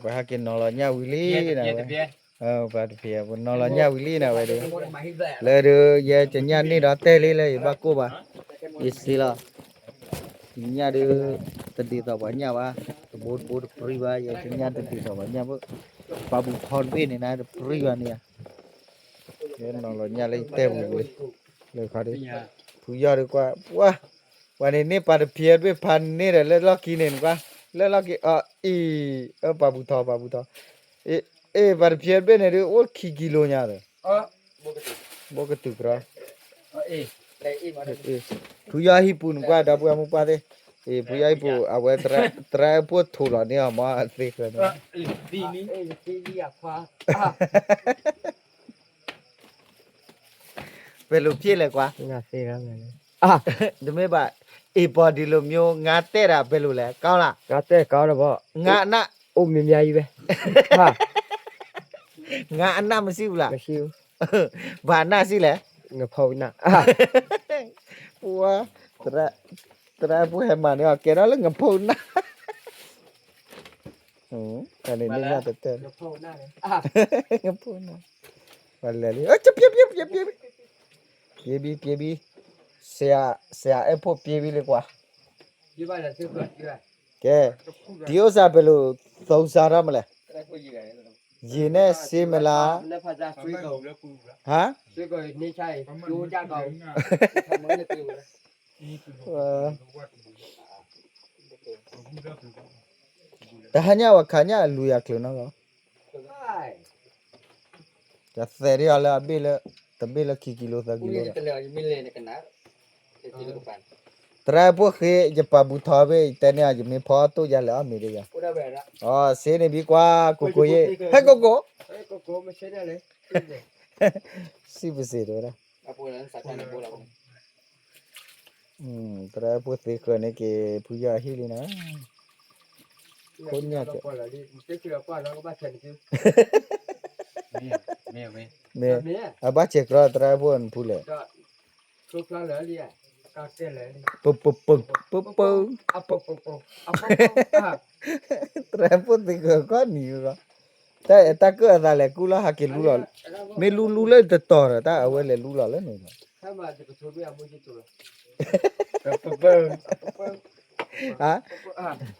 ไปหากินนอละญาวิลีนะเว้ยบาดเพียบนนอละญาวิลีนะเว้ยเลยเด้อยาจะญานี่ดอเตลีเลยบากูบาอิสิละญาเด้อตดีตบญาวะบูดปริวายาจะญาตดีตบญาบปาบุทอนเวนี่นะปริวานี่เดี๋ยวนอละญาเลยเต็มเลยเขาดิผู้ยอดดีกว่าว้าวันนี้ปาดเพียบไปพันนี่แหละแล้วล็อกกินเองกว่าแล้วล็อกกิปาบุทอปาดเพียบไปเนี่ยโอ้ขี้กิโลเนี่ยเลยบกตุกระผู้ยาฮิปุนกว่าดับยามุปาเดผู้ยาฮิปุเอาไว้ตราพวดถูกหรอเนี่ยมาสิกันดีนี่ดีอยากคว้าเป็นลูกพี่เลยกว่างาเซ่แล้วไงเดี๋ยวไม่บ่าพอดีลูกမျိုးงาเต้ระเป็นลูกแหละก้าวละงาเต้ก้าวแล้วบ่งาหน้าอุ้มมีเมียอยู่เว้ยงาอันหน้ามันสิวล่ะไม่ชิวบ้านหน้าสิแหละงาพอน่ะปัวตระผู้ให้มาเนี่ยแกนั่นแล้วงาพูนนะอันนี้นี่งาเต้งาพอน่ะเลยงาพูนนะวันเลยจะเปียบีเสียพวกเปียบีเลยกว่ายี่บ้านจะซื้อเปิดยี่บ้านแกดิโอซาเปโลสงสารมั้ยยีเนซีเมลาแล้วพาจะซื้อเก่าฮะซื้อเก่านี่ใช่ดูจ้าเก่าทำมันจะตื่นแต่ฮันยาว่าขันยาลุยากเลยนะก็จะเสียอะไรเบลตเบลกี่กิโลสักกิโลตเลยมิลเลนกันนะกิโลกันตราพวกเขยจะปาบุทอเวแต่เนี่ยจะมีพอตู้ยาแล้วมีเดียอ๋อเสียนี่ดีกว่ากูกูเย่ให้กูไม่ใช่ได้เลยสิบสี่ตัวนะตราพวกเขยคนนี้เกี่ยผู้ยาฮิลีนะคนเนี่ยจะเมียอาบ้าเช็ครอตราพวกผู้เล่ทุกครั้งเลยกาเซ่เลยปุ๊บตราพวกเขยก็หนีก็แต่ตาก็อะไรกูละหากินรู้หรอไม่รู้เลยจะต่อหรอตาเอาไว้เลยรู้หรอแล้วนี่ถ้ามาจะกระตุ้นไม่เอามือจิตตัวฮะ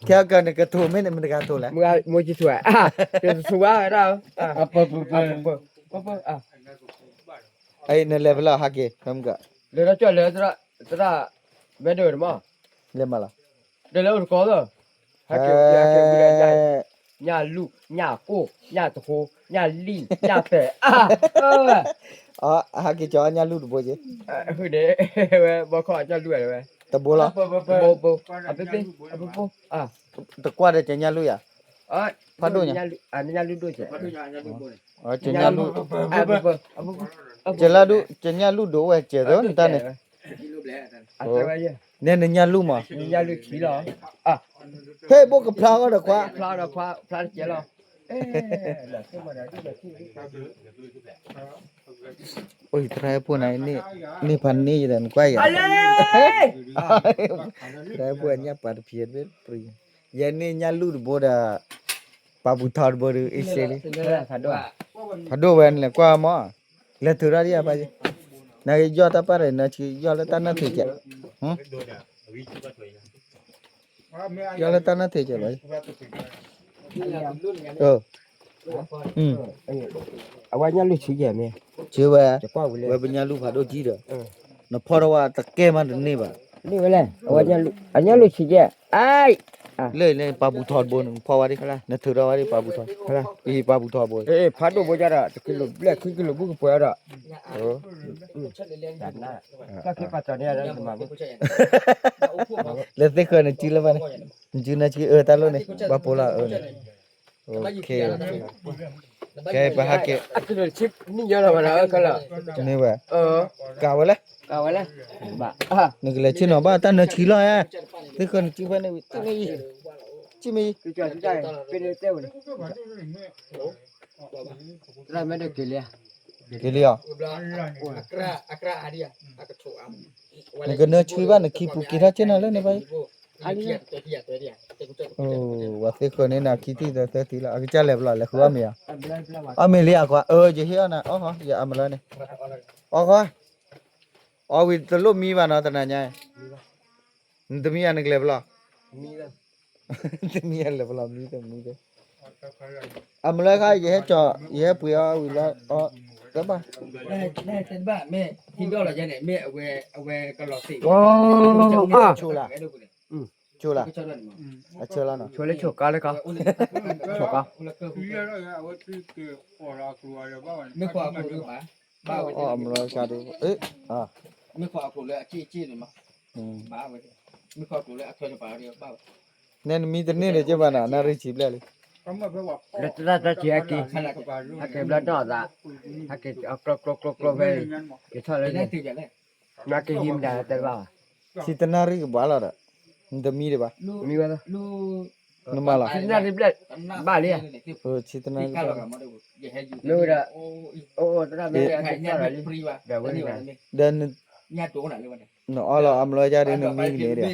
แค่กันกระทูไม่เนี่ยมันกระทูแหละมือจิตตัวเป็นสัวเราไอ้เนี่ยเลเวลหากิทำกันเลยเราจ่อเลยตระไม่เดินมั้งเลยมาละเดี๋ยวเราก็ต่อหากิบุรีใจญาลูญาโก้ญาตะโคญาลีญาเตะหากิจอญาลูดูบ่เจคือเด้บ่ขอญาลูเลยเว้ยตะโบละบ่อะเป๊ะตะกว่าได้ญาลูอ่ะพอดูญาญาลูด้วยเจ้ญาลูเจลาดูญาลูดูเว้ยเจเด้อนี่ตาเนี่ยเนี่ยญาลูมาญาลูขี้หรอเฮ้ยบ่กับพลาก็ดอกว่าพลาเจหรอโอ้ยทรายพวกไหนนี่พันนี่จะมันกว่าอย่างทรายพวกนี้ปาดเพียรเป็นปรียันนี่ญาลูดบ่ดาปาบุทอดบ่ดูอิเซลีพัดดูเว้นเลยกว่ามาเลตุราดิอาปะจินายยอดตาปะเรนะชิยอดตานะเทเจยอดตานะเทเจบายเอาไว้ญาลูชี้แย่มั้ยชื่อว่าเว้ยญาลูพาโดจีเด้อนะพอรว่าตะแกมันนี่บ่นี่เว้ยเอาไว้ญาลูชี้แย่ไอ้เลยปาบุทอดบ่นพอว่าดินะถือว่าดิปาบุทอดปาบุทอดบ่พาดูบ่จาระกิโลเบลคกิโลบุกปอยระถ้าคิดว่าตอนนี้แล้วมาแล้วเด็กคนจิลาบันจินะจิตาโลนี่บาโปลาโอเคแกไปหาแกชิปนี่เยอะแล้วนะก็ล่ะนี่ว่กาวละบ่นี่ก็เลยชิโนบ้าตานะชิลาเด็กคนจิบันนี่จิมีคือจะใจเป็นเต้านี่เราไม่ได้กินเลยKiliya. Akra adia. Akacho am. Ni kena chui ba na kipu kira chena le ne bai. โอ้ว่าเตคนนี่นะคิดที่แต่ทีละก็จะเล็บละเลยคือว่ามีอ่ะอ่ะมีเลี้ยกว่าจะเฮียนะอ๋อฮะอย่าเอามาเลยนี่อ๋อก็อ๋อวิตลุมีบ้านเนาะตอนนั้นไงนี่ตมีอันนึงเล็บละ มีแล้ว ตมีอันเล็บละมีเด้เอามาเลยค่ะอย่าให้จ่ออย่าให้ปุยเอาวิละอ๋อได้ป่ะ ได้เต็มบ้านแม่ที่ก็เราจะไหนแม่เอาไว้ก็รอสิ โอ้อ่ะชูละชูละ ก็ชอบนั่น อ่ะชูละเนาะ ช่วยเลยฉกกาเลยก็ฉกกา ไม่ควากูหรือเปล่าบ้าไว้ อ๋อเอามาเลยค่ะดูเอ๊ะอ่ะ ไม่ควากูเลยจี้เลยมั้ง อืม บ้าไว้ไม่ควากูเลยช่วยจะป่าเดียวบ้า เนี่ยมีแต่เนี่ยเลยจ้ะบ้านะน่าริชิบเลย แล้วจะเชียร์กี่ขนาดถ้าเก็บแล้วนอดอ่ะถ้าเก็บเอากรอบไปเก็บเท่าไรเนี่ยนักเก็บหิมได้แต่ว่า สิตนาริบ้าละมันจะมีได้ป่ะ มีว่า นึกมาละ ที่นั่นริบเลยบ้าเลย สิตนาริ นู่นอ่ะโอ้ตอนนั้นไม่ได้เท่าไรเดี๋ยววันนี้ เดิน ญาติตัวไหนเลยวันนี้ เนาะเราอำลอยจารินมีเนี่ยเด้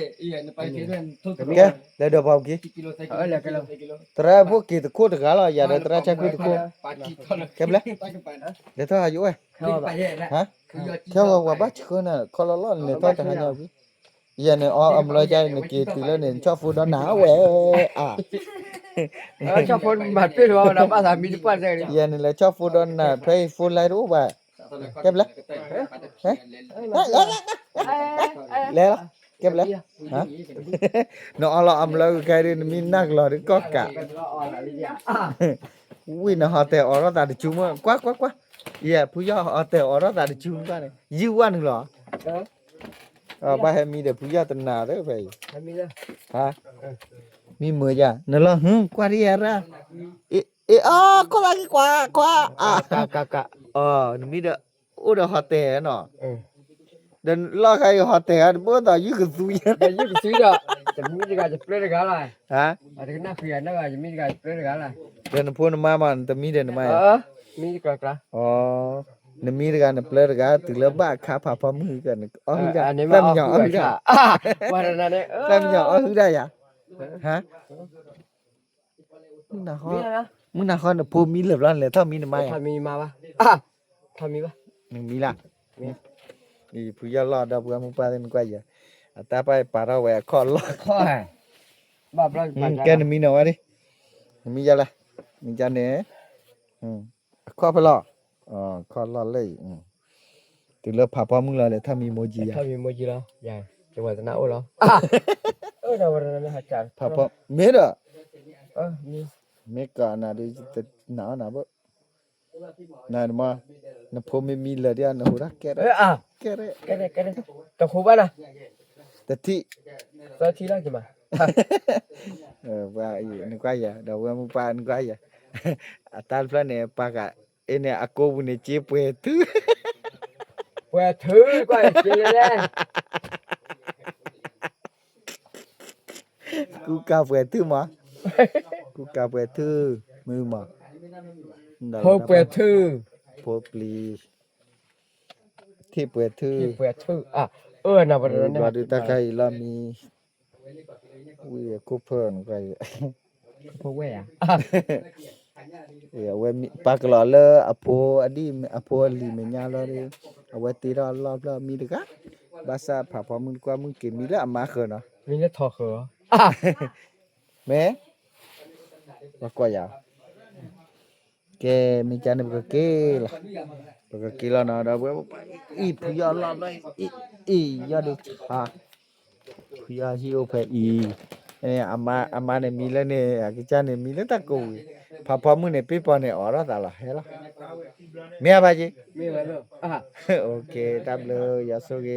แกแล้วเดี๋ยวบอกกี่ แล้วก็แล้ว ตราพวกกี่ตะคูตะกาละอย่าเดตราชักกูตะคูแกบเลยเดี๋ยวถ้าอายุฮะแค่ว่าบ้าชคนน่ะคนละล้อเนี่ยต้องจะหาอยู่อย่าเนี่ยอำลอยจารินกี่ทีแล้วเนี่ยชอบฟูดหนาวเว้ยอ่ะ ชอบคนบัดเป็นว่าเราบ้าสามีทุกวันเลย อย่าเนี่ยแหละชอบฟูดน่ะไปฟูดไรรู้ป่ะแกบเลยฮะแล้วแกบเลยฮะเนาะเราอำลอยกาลินมีนักหล่อหรือก็กะวิ่งนะฮะแต่อรตาดิจุมกว่าอย่าผู้ย่อแต่อรตาดิจุมกันยูวันหรอบ้าให้มีแต่ผู้ย่อตนาเด้อไป มีแล้ว ฮะมีมือจ้ะนั่นละกว่าที่อะไรก็ว่ากี่กว่ากะมีเด้ออุดฮอตเตะเนาะเดินล่อใครฮอตเตะบ่ต่อยูคือซุย แต่ยิ่งซื้อละจะมีการจะเปลี่ยนกันอะไร ฮะ อาจจะน่าเปลี่ยนนะจะมีการเปลี่ยนกันอะไร เดินพูนมามันแต่มีเดินมา มีกระกระ อ๋อนมีกันเปลอกันตึกแล้วบ้าขาผาพมือกันอ๋อฮึได้ อันนี้ แล้ มาว มันหยอฮึได้ วันนั้นเนี่ย แล้วมันหยอฮึได้ยะฮะมึงน่ะฮอมึงน่ะฮอน่ะพูมีเหลือร้อนเลยถ้ามีน่ะไม่ ทำมีมาปะทำมีปะ มึงมีล่ะนี่ผู้ยอรอดอกมึงปาเป็นกว่าอย่าตาไปปาเราแหวกคอรอ ข้อบ้าบ้า แกน่ะมีหน่อดิมีจะละมีจะเนี่ยข้อไปรอข้อรอเลยตึกแล้วผาพมึงเลยถ้ามีโมจิอ่ะ ทำมีโมจิแล้วใหญ่จังหวัดตะนาโอ้แล้วเดี๋ยววันนั้นไม่หาจาน ผาพเมดอ่ะ มี เมกาน่ะดิจะหนาวน่ะบ่นั่นมาน่ะพอไม่มีเลยเดี๋ยวน่ะหัวรักแกแกเร่ cái này tao khô bát à แต่ที่ tao thi lắm chứ mà ว่าอีนึกว่าอย่าเดี๋ยวว่ามึงปานึกว่าอย่าตาพระเนี่ยปากะเนี่ยอากูบุญเจี๊ยบเวทุ que thứ coi chị đây กูกาเวทุมากูกาเวทุมือมา thôi que thứ โพปลีที่เปิดทื่อ que thứ à nào vào đó บา này ดูตาไคลามีวิคูเพิ่นไก không que à เวมีปากหล่อเลออโพอดีอโพลีเมญาลอเรเอาไว้ตีรอรอบมีดึกะภาษาผาพอมึงกว่ามึงกินมีละมาเขินเนาะ mình nó thò khở แม่ว่ากว่าอย่าแกมีจานบกเกล่ะบกเกล่ะเนาะดาวอีผู้ยอลอเลยอียอดชาผู้ยอฮิโอเพอีอามาเนี่ยมีแล้วเนี่ยกิจานเนี่ยมีแล้วตะกูผาพอมึงเนี่ยปีปอเนี่ยออรตาละเฮล่ะเมียบาจี mình vào đó à โอเคตามเลยยาสุเก